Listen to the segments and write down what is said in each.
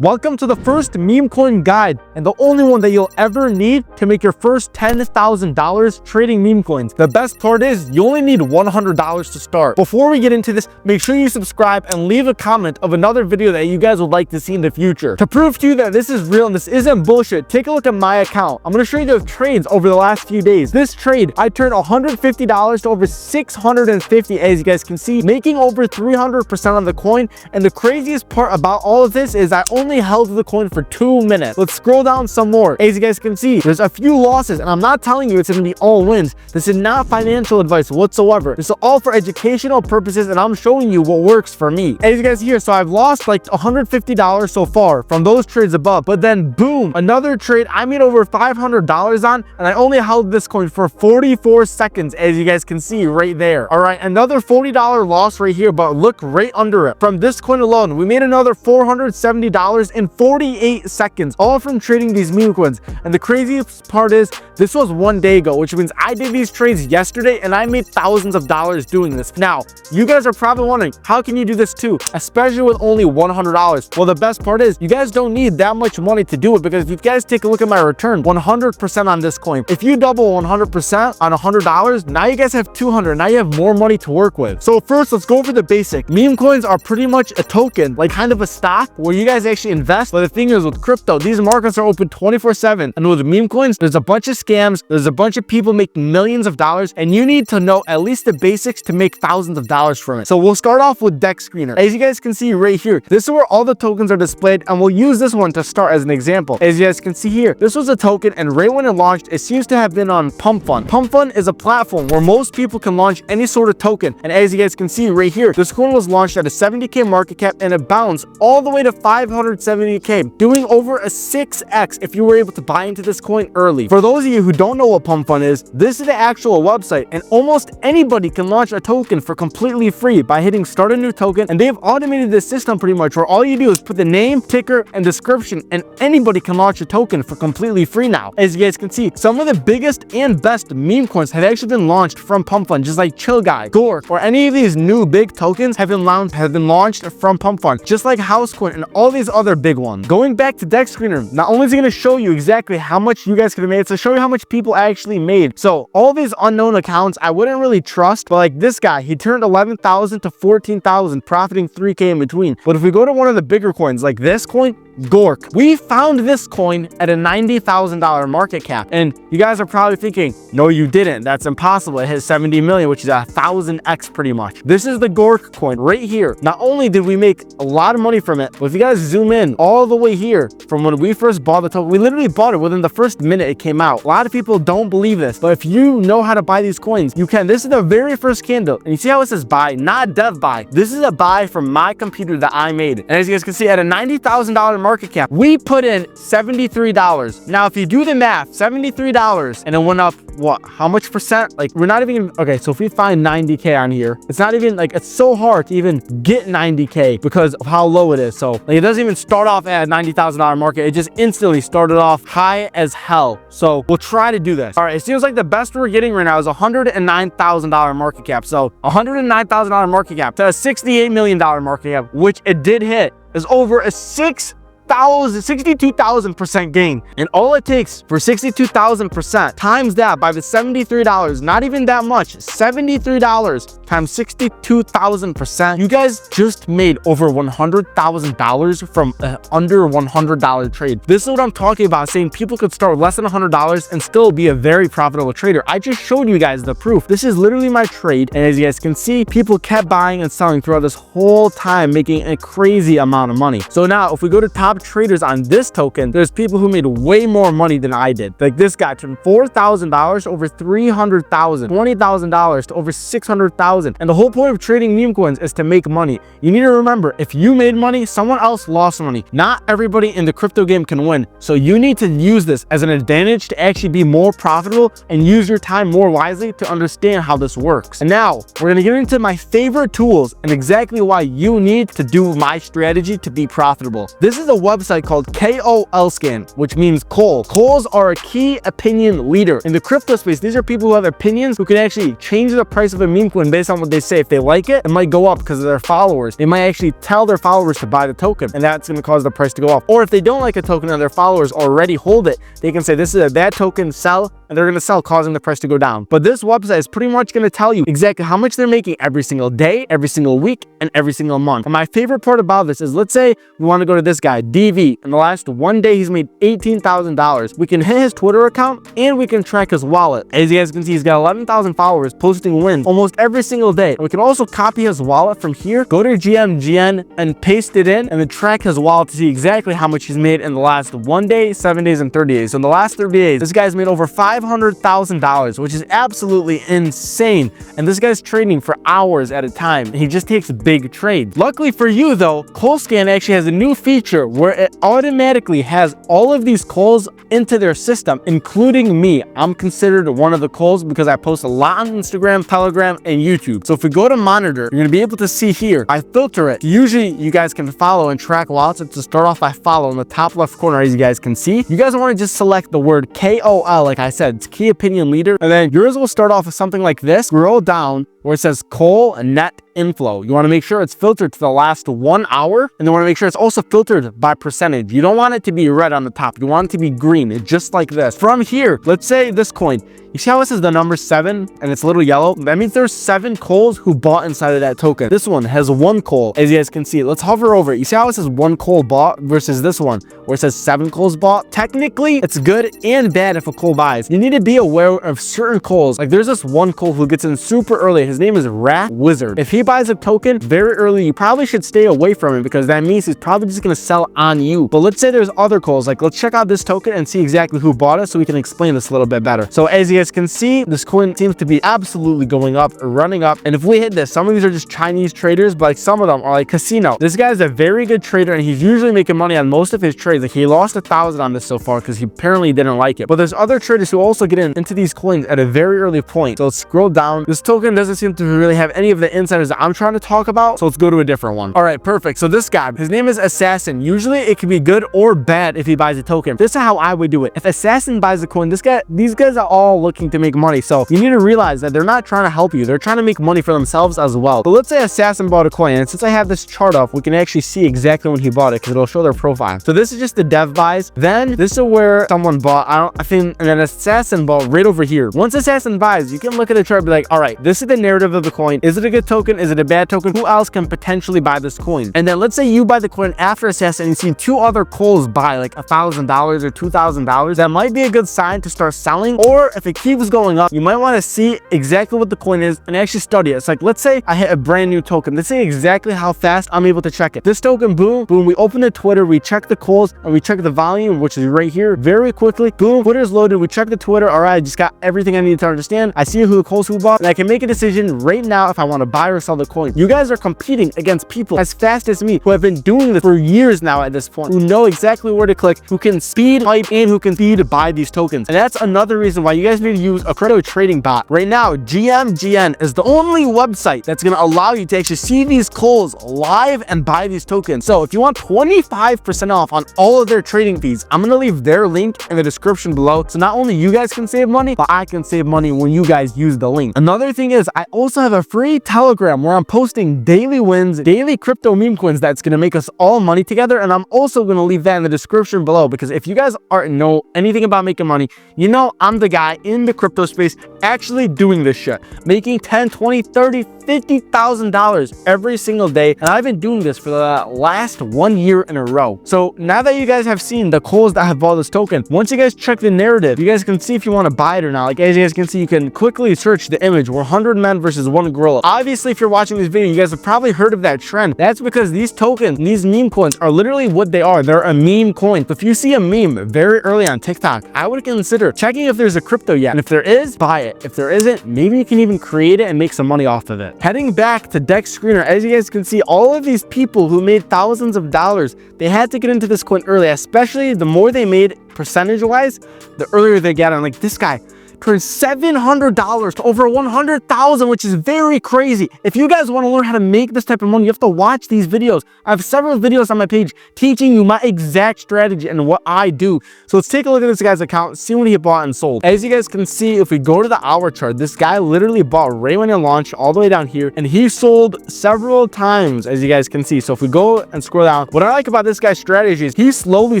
Welcome to the first meme coin guide and the only one that you'll ever need to make your first $10,000 trading meme coins. The best part is you only need $100 to start. Before we get into this, make sure you subscribe and leave a comment of another video that you guys would like to see in the future. To prove to you that this is real and this isn't bullshit, take a look at my account. I'm going to show you the trades over the last few days. This trade, I turned $150 to over $650, as you guys can see, making over 300% on the coin. And the craziest part about all of this is I only held the coin for 2 minutes. Let's scroll down some more. As you guys can see, there's a few losses, and I'm not telling you it's going to be all wins. This is not financial advice whatsoever. This is all for educational purposes, and I'm showing you what works for me. As you guys hear, so I've lost like $150 so far from those trades above, but then boom, another trade I made over $500 on, and I only held this coin for 44 seconds, as you guys can see right there. All right, another $40 loss right here, but look right under it. From this coin alone, we made another $470 in 48 seconds, all from trading these meme coins. And the craziest part is this was 1 day ago, which means I did these trades yesterday and I made thousands of dollars doing this. Now, you guys are probably wondering, how can you do this too, especially with only $100? Well, the best part is you guys don't need that much money to do it, because if you guys take a look at my return, 100% on this coin. If you double 100% on $100, now you guys have 200. Now you have more money to work with. So first, let's go over the basic. Meme coins are pretty much a token, like kind of a stock where you guys actually invest. But the thing is, with crypto, these markets are open 24/7, and with meme coins, there's a bunch of scams, there's a bunch of people making millions of dollars, and you need to know at least the basics to make thousands of dollars from it. So we'll start off with Dexscreener. As you guys can see right here, this is where all the tokens are displayed, and we'll use this one to start as an example. As you guys can see here, this was a token, and right when it launched, it seems to have been on PumpFun. PumpFun is a platform where most people can launch any sort of token, and as you guys can see right here, this coin was launched at a 70k market cap, and it bounced all the way to 570k, doing over a 6x if you were able to buy into this coin early. For those of you who don't know what PumpFun is, this is the actual website, and almost anybody can launch a token for completely free by hitting start a new token, and they've automated this system pretty much where all you do is put the name, ticker, and description, and anybody can launch a token for completely free now. As you guys can see, some of the biggest and best meme coins have actually been launched from PumpFun, just like Chill Guy, Gork, or any of these new big tokens have been launched from PumpFun, just like Housecoin and all these other big ones. Going back to Dexscreener, not only is it going to show you exactly how much you guys could have made, it's to show you how much people actually made. So all these unknown accounts I wouldn't really trust, but like this guy, he turned 11,000 to 14,000, profiting 3k in between. But if we go to one of the bigger coins like this coin, Gork, we found this coin at a $90,000 market cap, and you guys are probably thinking, no you didn't, that's impossible. It hit 70 million, which is 1,000x pretty much. This is the Gork coin right here. Not only did we make a lot of money from it, but if you guys zoom in all the way here from when we first bought the token, we literally bought it within the first minute it came out. A lot of people don't believe this, but if you know how to buy these coins, you can. This is the very first candle, and you see how it says buy, not dev buy. This is a buy from my computer that I made, and as you guys can see, at a $90,000 market cap, we put in $73. Now if you do the math, $73, and it went up what, how much percent? Like, we're not even, okay, so if we find 90k on here, it's not even like, it's so hard to even get 90k because of how low it is. So like, it doesn't even start off at a $90,000 market, it just instantly started off high as hell. So we'll try to do this. All right, it seems like the best we're getting right now is $109,000 market cap. So $109,000 market cap to a $68 million market cap, which it did hit, is over a 62,000% gain. And all it takes for 62,000% times that by the $73, not even that much, $73 times 62,000%, you guys just made over $100,000 from an under $100 trade. This is what I'm talking about, saying people could start less than $100 and still be a very profitable trader. I just showed you guys the proof. This is literally my trade, and as you guys can see, people kept buying and selling throughout this whole time, making a crazy amount of money. So now if we go to top traders on this token, there's people who made way more money than I did. Like this guy turned $4,000 to over $300,000, $20,000 to over $600,000. And the whole point of trading meme coins is to make money. You need to remember, if you made money, someone else lost money. Not everybody in the crypto game can win. So you need to use this as an advantage to actually be more profitable and use your time more wisely to understand how this works. And now we're going to get into my favorite tools and exactly why you need to do my strategy to be profitable. This is a website called KOL Scan, which means Cole. Coles are a key opinion leader in the crypto space. These are people who have opinions who can actually change the price of a meme coin based on what they say. If they like it, it might go up because of their followers. They might actually tell their followers to buy the token, and that's going to cause the price to go up. Or if they don't like a token and their followers already hold it, they can say this is a bad token, sell, and they're going to sell, causing the price to go down. But this website is pretty much going to tell you exactly how much they're making every single day, every single week, and every single month. And my favorite part about this is, let's say we want to go to this guy, DV. In the last one day, he's made $18,000. We can hit his Twitter account and we can track his wallet. As you guys can see, he's got 11,000 followers posting wins almost every single day. And we can also copy his wallet from here, go to GMGN and paste it in, and then track his wallet to see exactly how much he's made in the last 1 day, 7 days, and 30 days. So in the last 30 days, this guy's made over $500,000, which is absolutely insane. And this guy's trading for hours at a time. He just takes big trades. Luckily for you though, ColeScan actually has a new feature where it automatically has all of these calls into their system, including me. I'm considered one of the calls because I post a lot on Instagram, Telegram, and YouTube. So if we go to monitor, you're gonna be able to see here, I filter it. Usually you guys can follow and track wallets. To start off, I follow in the top left corner, as you guys can see. You guys want to just select the word KOL, like I said, it's key opinion leader. And then yours will start off with something like this. Scroll down where it says Cole net inflow. You want to make sure it's filtered to the last 1 hour, and you want to make sure it's also filtered by percentage. You don't want it to be red on the top. You want it to be green, just like this. From here, let's say this coin, you see how it says the number 7 and it's a little yellow? That means there's 7 Coles who bought inside of that token. This one has 1 Cole, as you guys can see. Let's hover over it. You see how it says 1 Cole bought versus this one where it says 7 Coles bought? Technically, it's good and bad if a Cole buys. You need to be aware of certain Coles. Like there's this 1 Cole who gets in super early. His name is Rat Wizard. If he buys a token very early, you probably should stay away from him because that means he's probably just going to sell on you. But let's say there's other Coles. Like let's check out this token and see exactly who bought it so we can explain this a little bit better. So as you guys can see, this coin seems to be absolutely going up, running up. And if we hit this, some of these are just Chinese traders, but like some of them are like Casino. This guy is a very good trader and he's usually making money on most of his trades. Like he lost 1,000 on this so far because he apparently didn't like it. But there's other traders who also get into these coins at a very early point. So let's scroll down. This token doesn't seem to really have any of the insiders that I'm trying to talk about. So let's go to a different one. All right, perfect. So this guy, his name is Assassin. Usually it can be good or bad if he buys a token. This is how I would do it. If Assassin buys a coin, these guys are all looking to make money. So you need to realize that they're not trying to help you. They're trying to make money for themselves as well. So let's say Assassin bought a coin, and since I have this chart up, we can actually see exactly when he bought it because it'll show their profile. So this is just the dev buys. Then this is where someone bought, I think, and then Assassin bought right over here. Once Assassin buys, you can look at the chart and be like, all right, this is the narrative of the coin. Is it a good token? Is it a bad token? Who else can potentially buy this coin? And then let's say you buy the coin after Assassin and you see 2 other Coles buy like $1,000 or $2,000. That might be a good sign to start selling. Or if it keeps going up, you might want to see exactly what the coin is and actually study it. It's like, let's say I hit a brand new token. Let's say exactly how fast I'm able to check it. This token, boom, boom, we open the Twitter, we check the Coles, and we check the volume, which is right here, very quickly. Boom, Twitter's loaded. We check the Twitter. All right, I just got everything I need to understand. I see who the Coles who bought, and I can make a decision right now if I want to buy or sell the coin. You guys are competing against people as fast as me who have been doing this for years now at this point, who know exactly where to click, who can speed hype, and who can speed buy these tokens. And that's another reason why you guys need to use a crypto trading bot. Right now, GMGN is the only website that's going to allow you to actually see these Coles live and buy these tokens. So if you want 25% off on all of their trading fees, I'm going to leave their link in the description below. So not only you guys can save money, but I can save money when you guys use the link. Another thing is I also have a free Telegram where I'm posting daily wins, daily crypto meme coins that's going to make us all money together. And I'm also going to leave that in the description below because if you guys aren't know anything about making money, you know I'm the guy in the crypto space actually doing this shit, making 10, 20, 30, $50,000 every single day. And I've been doing this for the last 1 year in a row. So now that you guys have seen the Coles that have bought this token, once you guys check the narrative, you guys can see if you want to buy it or not. Like as you guys can see, you can quickly search the image 100 men versus 1 gorilla. Obviously, if you're watching this video, you guys have probably heard of that trend. That's because these tokens, these meme coins are literally what they are. They're a meme coin. So if you see a meme very early on TikTok, I would consider checking if there's a crypto yet. And if there is, buy it. If there isn't, maybe you can even create it and make some money off of it. Heading back to Dexscreener, as you guys can see, all of these people who made thousands of dollars, they had to get into this coin early, especially the more they made percentage wise, the earlier they get on. Like this guy turned $700 to over $100,000, which is very crazy. If you guys want to learn how to make this type of money, you have to watch these videos. I have several videos on my page teaching you my exact strategy and what I do. So let's take a look at this guy's account, see what he bought and sold. As you guys can see, if we go to the hour chart, this guy literally bought right when it launched all the way down here, and he sold several times, as you guys can see. So if we go and scroll down, what I like about this guy's strategy is he slowly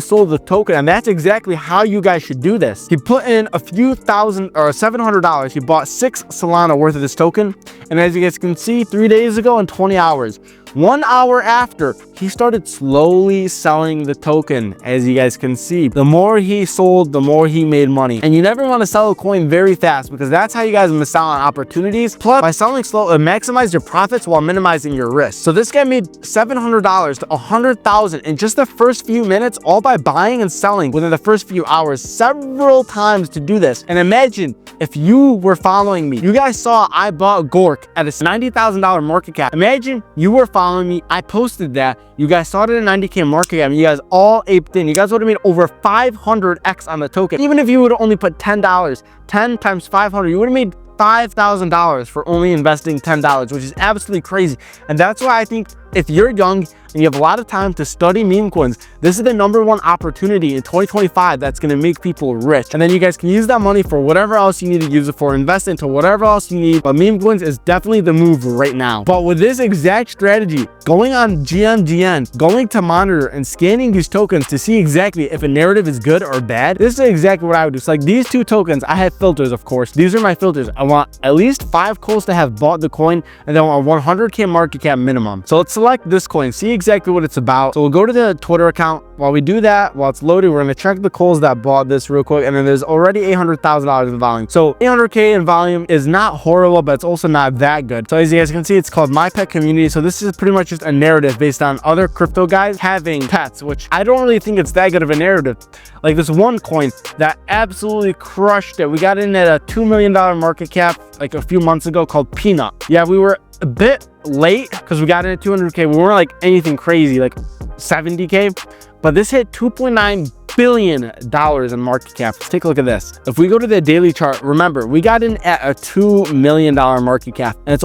sold the token, and that's exactly how you guys should do this. He put in a few thousand or $700. He bought 6 Solana worth of this token, and as you guys can see, 3 days ago and 20 hours, 1 hour after, he started slowly selling the token. As you guys can see, the more he sold, the more he made money. And you never want to sell a coin very fast, because that's how you guys miss out on opportunities. Plus, by selling slow, maximize your profits while minimizing your risk. So this guy made $700 to $100,000 in just the first few minutes, all by buying and selling within the first few hours, several times to do this. And imagine if you were following me, you guys saw I bought Gork at a $90,000 market cap. Imagine you were following me, I posted that, you guys saw it at a 90K market cap, and you guys all aped in. You guys would have made over 500x on the token. Even if you would have only put $10, 10 times 500, you would have made $5,000 for only investing $10, which is absolutely crazy. And that's why I think if you're young and you have a lot of time to study meme coins, this is the #1 opportunity in 2025 that's going to make people rich. And then you guys can use that money for whatever else you need to use it for, invest into whatever else you need. But meme coins is definitely the move right now. But with this exact strategy, going on GMGN, going to monitor and scanning these tokens to see exactly if a narrative is good or bad, this is exactly what I would do. So like these 2 tokens, I have filters, of course. These are my filters. I want at least 5 calls to have bought the coin, and then I want 100K market cap minimum. So let's select this coin, see exactly what it's about. So we'll go to the Twitter account. While we do that, while it's loading, we're going to check the calls that bought this real quick, and then there's already $800,000 in volume. So 800K in volume is not horrible, but it's also not that good. So as you guys can see, it's called My Pet Community. So this is pretty much just a narrative based on other crypto guys having pets, which I don't really think it's that good of a narrative. Like this one coin that absolutely crushed it. We got in at a $2 million market cap like a few months ago, called Peanut. Yeah, we were a bit late because we got in at 200K. We weren't like anything crazy, like 70K, but this hit $2.9 billion in market cap. Let's take a look at this. If we go to the daily chart, remember we got in at a $2 million market cap, and it's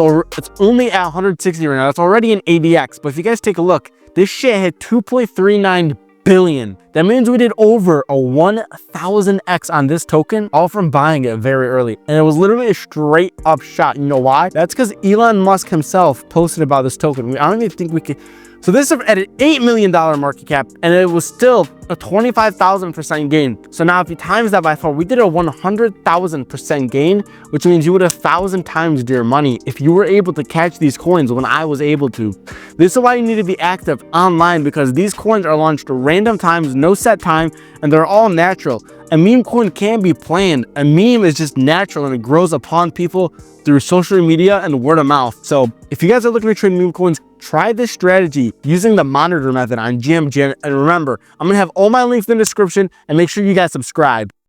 only at 160 right now. It's already an ADX. But if you guys take a look, this shit hit 2.39 billion. That means we did over a 1000x on this token, all from buying it very early. And it was literally a straight up shot. You know why? That's because Elon Musk himself posted about this token. I don't even think we could. So this is at an $8 million market cap, and it was still a 25,000% gain. So now if you times that by 4, we did a 100,000% gain, which means you would have 1,000 times your money if you were able to catch these coins when I was able to. This is why you need to be active online, because these coins are launched at random times, no set time, and they're all natural. A meme coin can be planned. A meme is just natural, and it grows upon people through social media and word of mouth. So if you guys are looking to trade meme coins, try this strategy using the monitor method on GMGN. And remember, I'm going to have all my links in the description, and make sure you guys subscribe.